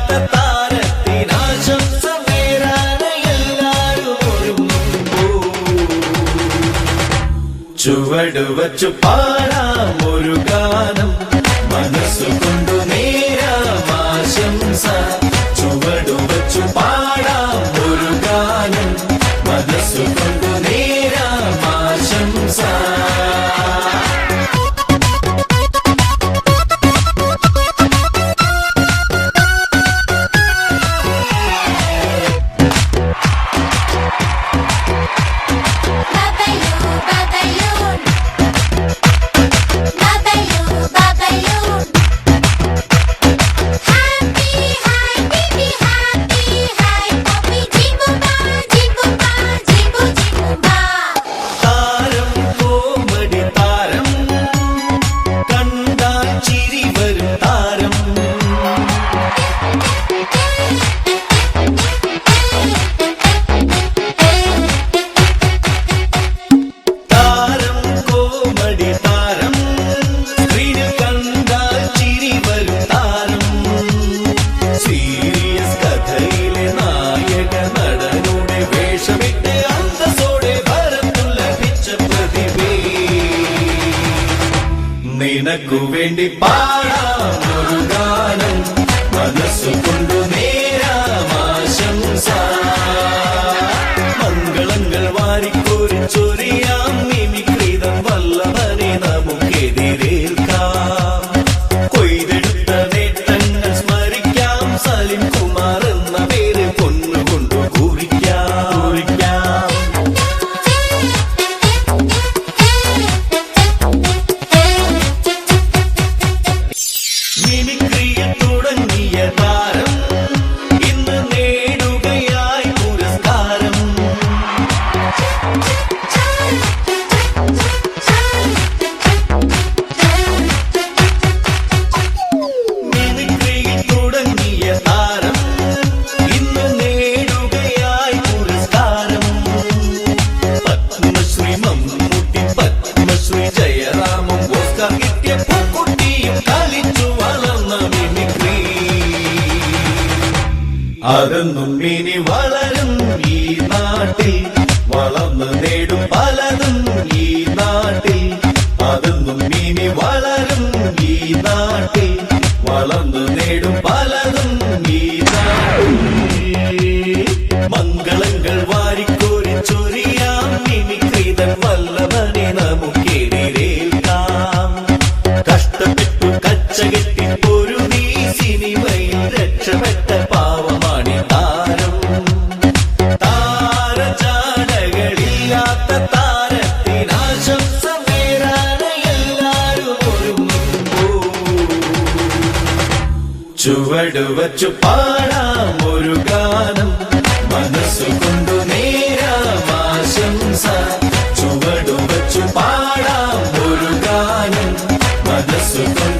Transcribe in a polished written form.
ഇല്ലാത്ത താരത്തിനാശംസ നേരാണ് എല്ലാരും ഒരുങ്ങുമ്പോ. ചുവടുവച്ചു പാടാം ഒരു ഗാനം, മനസ്സുകൊണ്ടു നേരാം ആശംസ. ചുവടുവച്ചു പാടാം ഒരു ഗാനം, മനസ്സുകൊണ്ടു നേരാം ആശംസ. നിനക്കു വേണ്ടി പാടാം ഒരു ഗാനം, മനസ്സുകൊണ്ടു നേരാം ആശംസ. മംഗളങ്ങൾ വാരിക്കോരി ചൊരിയാം മിമിക്രീതം വല്ലഭനെ നമുക്കെതിരേൽക്കാം. കൊയ്തെടുത്ത നേട്ടങ്ങൾ സ്മരിക്കാം, സലിം കുമാർ എന്ന പേര് പൊന്നുകൊണ്ടു കുറിക്കാം. മിമിക്രിയിൽ തുടങ്ങിയ താരം ഇന്ന് നേടുകയായി പുരസ്കാരം. മിമിക്രിയിൽ തുടങ്ങിയ താരം ഇന്ന് നേടുകയായി പുരസ്കാരം. പത്മശ്രീ മമ്മൂട്ടി, പത്മശ്രീ ജയറാമും, ഓസ്കാർ കിട്ടിയ പൂക്കുട്ടിയും കളിച്ചു വളർന്ന മിമിക്രി. അതൊന്നും ഇനി വളരും ഈ നാട്ടിൽ, വളർന്നു നേടും പലതും ഈ നാട്ടിൽ. അതൊന്നും ഇനി വളരും ഈ നാട്ടിൽ, വളർന്നു നേടും പലതും ഈ നാട്ടിൽ. മംഗളങ്ങൾ വാരിക്കോരി ചൊരിയാം, മിമിക്രീതൻ വല്ലഭനെ നമുക്കെതിരേൽക്കാം. കഷ്ടപ്പെട്ടു കച്ചകെട്ടി പൊരുതി സിനിമയിൽ രക്ഷപ്പെട്ട പാവമാണി താരം. താരജാടകളില്ലാത്ത താരത്തിനാശംസ നേരാണ് എല്ലാരും ഒരുങ്ങുമ്പോ. ചുവടുവച്ചു പാടാം ഒരു ഗാനം, മനസ്സുകൊണ്ടു നേരാം ആശംസ. ചുവടുവച്ചു പാടാം ഒരു ഗാനം, മനസ്സുകൊണ്ടു